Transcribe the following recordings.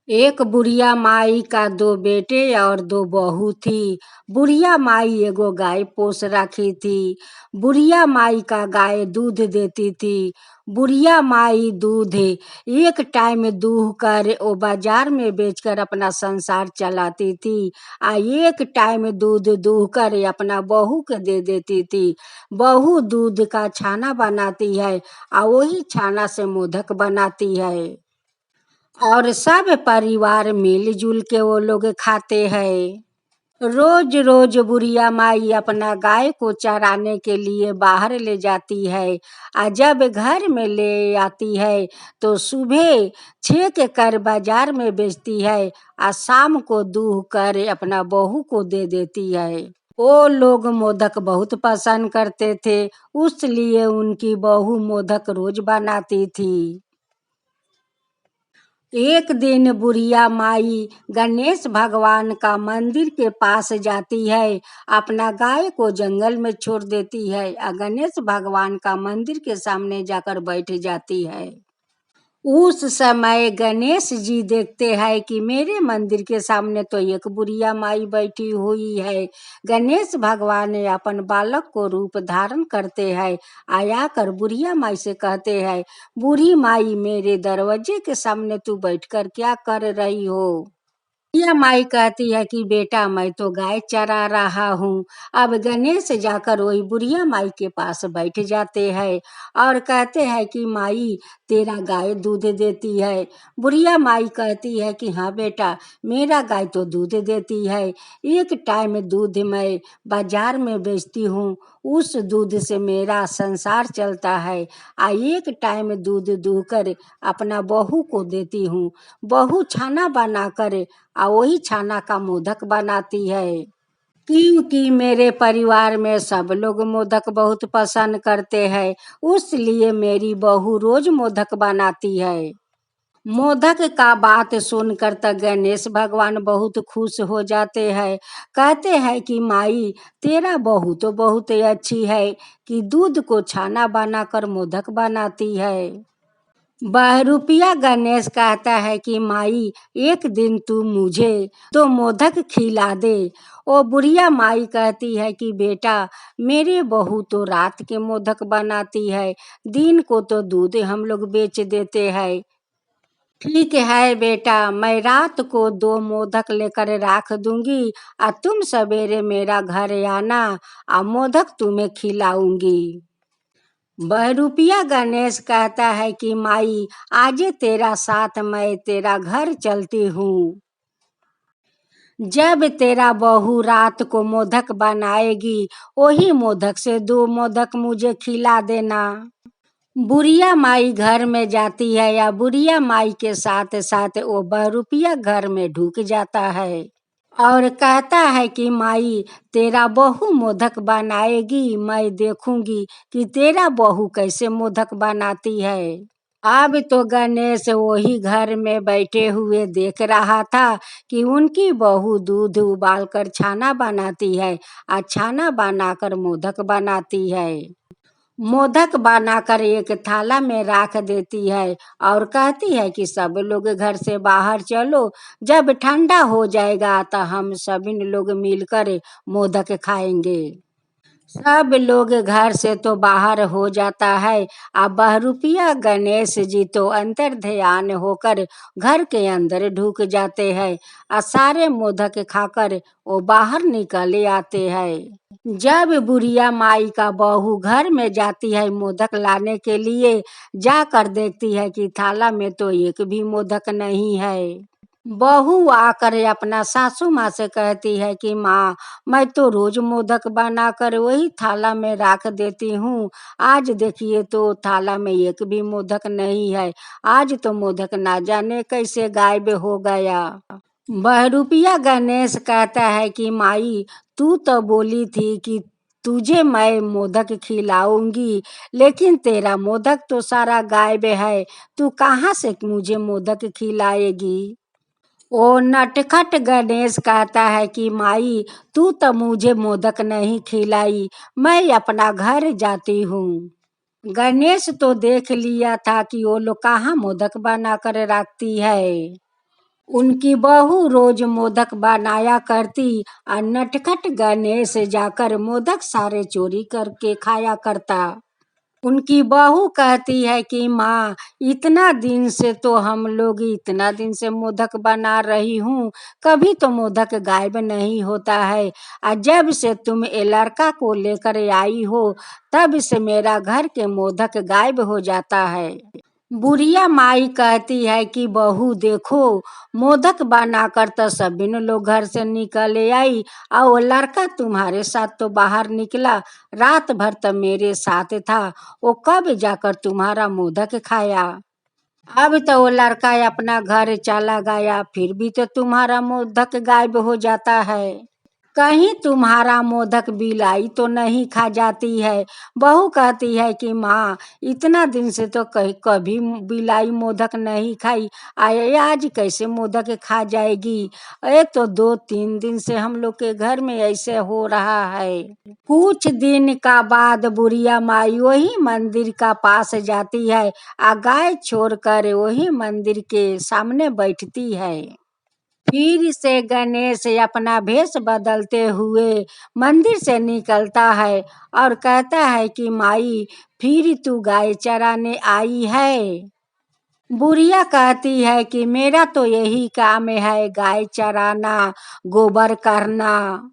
एक बुढ़िया माई का दो बेटे और दो बहू थी। बुढ़िया माई एगो गाय पोस रखी थी। बुढ़िया माई का गाय दूध देती थी। बुढ़िया माई दूध एक टाइम दूह कर वो बाजार में बेचकर अपना संसार चलाती थी। एक टाइम दूध दूह कर अपना बहू के दे देती थी। बहू दूध का छाना बनाती है और वही छाना से मोदक बनाती है और सब परिवार मिलजुल के वो लोग खाते हैं। रोज रोज बुढ़िया माई अपना गाय को चराने के लिए बाहर ले जाती है। जब घर में ले आती है तो सुबह छेक कर बाजार में बेचती है और शाम को दूह कर अपना बहू को दे देती है। वो लोग मोदक बहुत पसंद करते थे, उसलिए उनकी बहू मोदक रोज बनाती थी। एक दिन बुढ़िया माई गणेश भगवान का मंदिर के पास जाती है, अपना गाय को जंगल में छोड़ देती है और गणेश भगवान का मंदिर के सामने जाकर बैठ जाती है। उस समय गणेश जी देखते हैं कि मेरे मंदिर के सामने तो एक बुढ़िया माई बैठी हुई है। गणेश भगवान ने अपन बालक को रूप धारण करते हैं, आया कर बुढ़िया माई से कहते हैं, बूढ़ी माई मेरे दरवाजे के सामने तू बैठकर क्या कर रही हो? बुढ़िया माई कहती है कि बेटा मैं तो गाय चरा रहा हूँ। अब गणेश जाकर वही बुढ़िया माई के पास बैठ जाते हैं और कहते हैं कि माई तेरा गाय दूध देती है। बुढ़िया माई कहती है कि हाँ बेटा मेरा गाय तो दूध देती है। एक टाइम दूध मैं बाजार में बेचती हूँ, उस दूध से मेरा संसार चलता है। एक टाइम दूध दूहकर अपना बहू को देती हूँ। बहू छाना बनाकर वही छाना का मोदक बनाती है। क्योंकि मेरे परिवार में सब लोग मोदक बहुत पसंद करते हैं, उसलिए मेरी बहू रोज मोदक बनाती है। मोदक का बात सुनकर तक गणेश भगवान बहुत खुश हो जाते हैं। कहते हैं कि माई तेरा बहू तो बहुत अच्छी है कि दूध को छाना बनाकर मोदक बनाती है। बहरूपिया गणेश कहता है कि माई एक दिन तू मुझे तो मोदक खिला दे। ओ बुढ़िया माई कहती है कि बेटा मेरे बहू तो रात के मोदक बनाती है, दिन को तो दूध हम लोग बेच देते हैं। ठीक है बेटा, मैं रात को 2 मोदक लेकर रख दूंगी और तुम सवेरे मेरा घर आना और मोदक तुम्हें खिलाऊंगी। बहरूपिया गणेश कहता है कि माई आज तेरा साथ मैं तेरा घर चलती हूँ। जब तेरा बहू रात को मोदक बनाएगी वही मोदक से 2 मोदक मुझे खिला देना। बुढ़िया माई घर में जाती है या बुढ़िया माई के साथ साथ वो बहरूपिया घर में ढुक जाता है और कहता है कि माई तेरा बहू मोदक बनाएगी, मैं देखूंगी कि तेरा बहू कैसे मोदक बनाती है। अब तो गणेश वही घर में बैठे हुए देख रहा था कि उनकी बहू दूध उबालकर छाना बनाती है और छाना बनाकर मोदक बनाती है। मोदक बनाकर एक थाला में रख देती है और कहती है कि सब लोग घर से बाहर चलो, जब ठंडा हो जाएगा तो हम सभी लोग मिलकर मोदक खाएंगे। सब लोग घर से तो बाहर हो जाता है। अब बहरूपिया गणेश जी तो अंतर ध्यान होकर घर के अंदर ढुक जाते हैं और सारे मोदक खाकर वो बाहर निकले आते हैं। जब बुढ़िया माई का बहू घर में जाती है मोदक लाने के लिए, जाकर देखती है कि थाला में तो एक भी मोदक नहीं है। बहू आकर अपना सासू माँ से कहती है कि माँ मैं तो रोज मोदक बनाकर वही थाला में रख देती हूँ, आज देखिए तो थाला में एक भी मोदक नहीं है, आज तो मोदक ना जाने कैसे गायब हो गया। बहरूपिया गणेश कहता है कि माई तू तो बोली थी कि तुझे मैं मोदक खिलाऊंगी, लेकिन तेरा मोदक तो सारा गायब है, तू कहाँ से मुझे मोदक खिलाएगी? ओ नटखट गणेश कहता है कि माई तू तो मुझे मोदक नहीं खिलाई, मैं अपना घर जाती हूँ। गणेश तो देख लिया था कि वो लोग कहाँ मोदक बनाकर रखती है। उनकी बहू रोज मोदक बनाया करती और नटखट गणेश जाकर मोदक सारे चोरी करके खाया करता। उनकी बहू कहती है कि माँ, इतना दिन से तो हम लोग इतना दिन से मोदक बना रही हूँ, कभी तो मोदक गायब नहीं होता है, और जब से तुम ये लड़का को लेकर आई हो तब से मेरा घर के मोदक गायब हो जाता है। बुढ़िया माई कहती है कि बहू देखो, मोदक बनाकर तो सभी लोग घर से निकले आई, और वो लड़का तुम्हारे साथ तो बाहर निकला, रात भर तो मेरे साथ था, वो कब जाकर तुम्हारा मोदक खाया। अब तो वो लड़का अपना घर चला गया, फिर भी तो तुम्हारा मोदक गायब हो जाता है। कहीं तुम्हारा मोदक बिलाई तो नहीं खा जाती है। बहू कहती है कि माँ, इतना दिन से तो कभी बिलाई मोदक नहीं खाई, आए आज कैसे मोदक खा जाएगी। तो 2-3 दिन से हम लोग के घर में ऐसे हो रहा है। कुछ दिन का बाद बुढ़िया माई वही मंदिर का पास जाती है, आ गाय छोड़कर वही मंदिर के सामने बैठती है। फिर से गणेश अपना भेष बदलते हुए मंदिर से निकलता है और कहता है कि माई, फिर तू गाय चराने आई है। बुढ़िया कहती है कि मेरा तो यही काम है, गाय चराना, गोबर करना,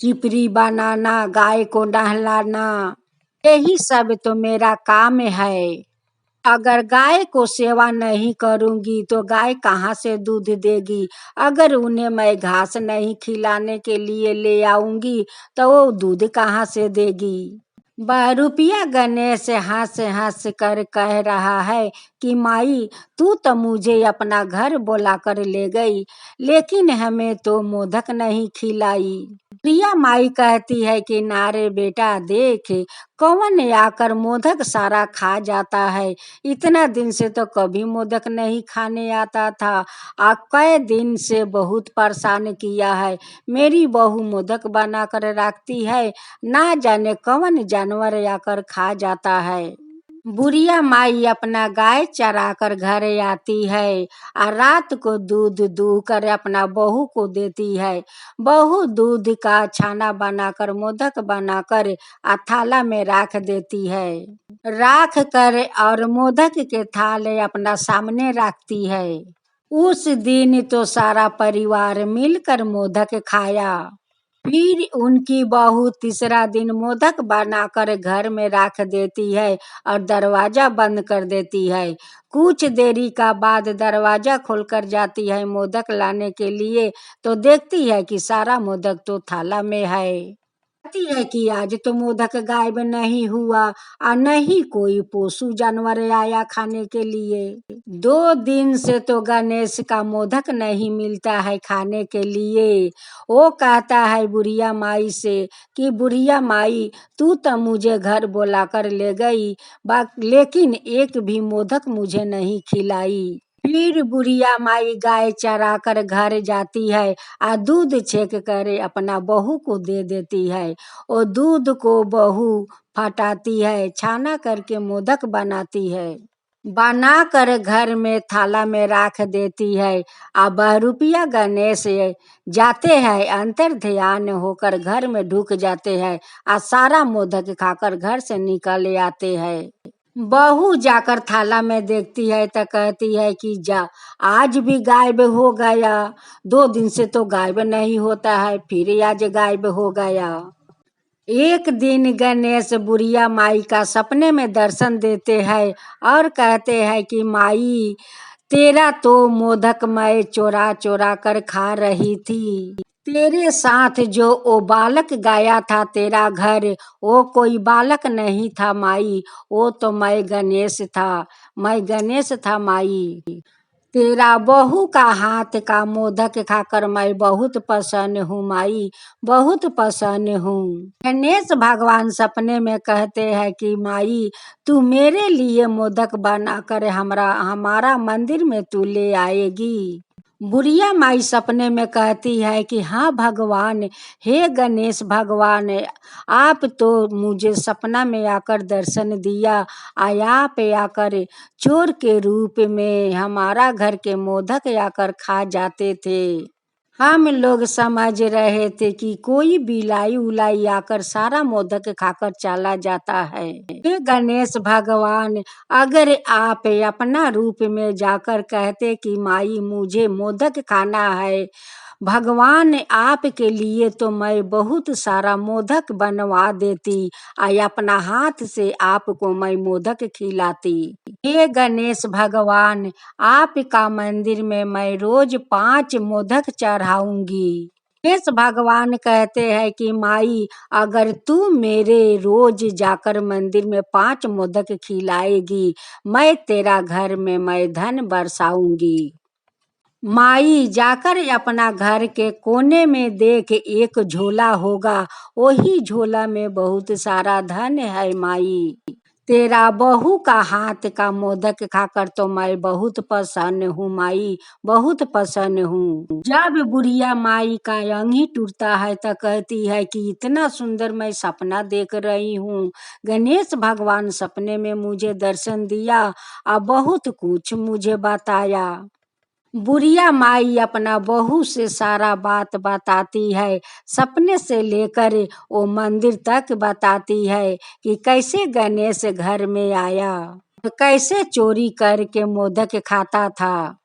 चिपरी बनाना, गाय को नहलाना, यही सब तो मेरा काम है। अगर गाय को सेवा नहीं करूंगी तो गाय कहाँ से दूध देगी। अगर उन्हें मैं घास नहीं खिलाने के लिए ले आऊंगी तो वो दूध कहाँ से देगी। बहरूपिया गणेश हंस हंस कर कह रहा है कि माई, तू तो मुझे अपना घर बुला कर ले गई, लेकिन हमें तो मोदक नहीं खिलाई। प्रिया माई कहती है कि नारे बेटा देख, कौन आकर मोदक सारा खा जाता है, इतना दिन से तो कभी मोदक नहीं खाने आता था, आ कई दिन से बहुत परेशान किया है। मेरी बहू मोदक बना कर रखती है, ना जाने कौन जानवर आकर खा जाता है। बुढ़िया माई अपना गाय चरा कर घर आती है और रात को दूध दूह कर अपना बहू को देती है। बहू दूध का छाना बनाकर मोदक बनाकर थाला में रख देती है। राख कर और मोदक के थाले अपना सामने रखती है। उस दिन तो सारा परिवार मिलकर मोदक खाया। फिर उनकी बहू तीसरा दिन मोदक बनाकर घर में रख देती है और दरवाजा बंद कर देती है। कुछ देरी का बाद दरवाजा खोलकर जाती है मोदक लाने के लिए, तो देखती है कि सारा मोदक तो थाला में है। कहती है कि आज तो मोदक गायब नहीं हुआ और नहीं कोई पोसू जानवर आया खाने के लिए। 2 दिन से तो गणेश का मोदक नहीं मिलता है खाने के लिए। वो कहता है बुढ़िया माई से कि बुढ़िया माई, तू तो मुझे घर बुला कर ले गई, लेकिन एक भी मोदक मुझे नहीं खिलाई। फिर बुढ़िया माई गाय चरा कर घर जाती है और दूध छेक कर अपना बहू को दे देती है। और दूध को बहू फटाती है, छाना करके मोदक बनाती है, बनाकर घर में थाला में रख देती है। अब बहरूपिया गणेश जाते हैं, अंतर ध्यान होकर घर में ढुक जाते हैं और सारा मोदक खाकर घर से निकल आते हैं। बहू जाकर थाला में देखती है तो कहती है कि जा, आज भी गायब हो गया, 2 दिन से तो गायब नहीं होता है, फिर आज गायब हो गया। एक दिन गणेश बुढ़िया माई का सपने में दर्शन देते हैं और कहते हैं कि माई, तेरा तो मोदक मैं चोरा चोरा कर खा रही थी। तेरे साथ जो वो बालक गया था तेरा घर, वो कोई बालक नहीं था माई, वो तो मैं गणेश था, मैं गणेश था माई। तेरा बहू का हाथ का मोदक खाकर मैं बहुत प्रसन्न हूँ माई, बहुत प्रसन्न हूँ। गणेश भगवान सपने में कहते हैं कि माई, तू मेरे लिए मोदक बनाकर हमारा मंदिर में तू ले आएगी। बुढ़िया माई सपने में कहती है कि हाँ भगवान, हे गणेश भगवान, आप तो मुझे सपना में आकर दर्शन दिया। आप आकर चोर के रूप में हमारा घर के मोदक आकर खा जाते थे। हम लोग समझ रहे थे कि कोई बिलाई उलाई आकर सारा मोदक खाकर चला जाता है। हे गणेश भगवान, अगर आप अपना रूप में जाकर कहते कि माई मुझे मोदक खाना है, भगवान आपके लिए तो मैं बहुत सारा मोदक बनवा देती, अपना हाथ से आपको मैं मोदक खिलाती। हे गणेश भगवान, आपका मंदिर में मैं रोज 5 मोदक चढ़ाऊंगी। गणेश भगवान कहते हैं कि माई, अगर तू मेरे रोज जाकर मंदिर में 5 मोदक खिलाएगी, मैं तेरा घर में मैं धन बरसाऊंगी। माई जाकर अपना घर के कोने में देख, एक झोला होगा, वही झोला में बहुत सारा धन है माई। तेरा बहू का हाथ का मोदक खाकर तो मैं बहुत प्रसन्न हूँ माई, बहुत प्रसन्न हूँ। जब बुढ़िया माई का अंगी टूटता है तो कहती है कि इतना सुंदर मैं सपना देख रही हूँ, गणेश भगवान सपने में मुझे दर्शन दिया और बहुत कुछ मुझे बताया। बुढ़िया माई अपना बहू से सारा बात बताती है, सपने से लेकर वो मंदिर तक बताती है कि कैसे गणेश घर में आया, कैसे चोरी करके मोदक खाता था।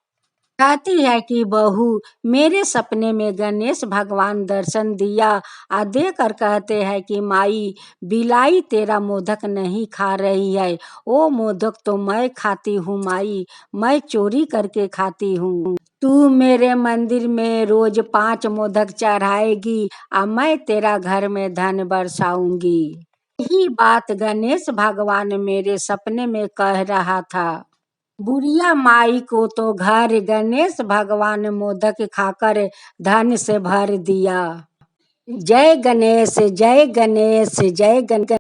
कहती है कि बहू, मेरे सपने में गणेश भगवान दर्शन दिया और देकर कहते हैं कि माई, बिलाई तेरा मोदक नहीं खा रही है, वो मोदक तो मैं खाती हूँ माई, मैं चोरी करके खाती हूँ। तू मेरे मंदिर में रोज 5 मोदक चढ़ाएगी और मैं तेरा घर में धन बरसाऊंगी। यही बात गणेश भगवान मेरे सपने में कह रहा था। बुढ़िया माई को तो घर गणेश भगवान मोदक खाकर धन से भर दिया। जय गणेश, जय गणेश, जय गणेश।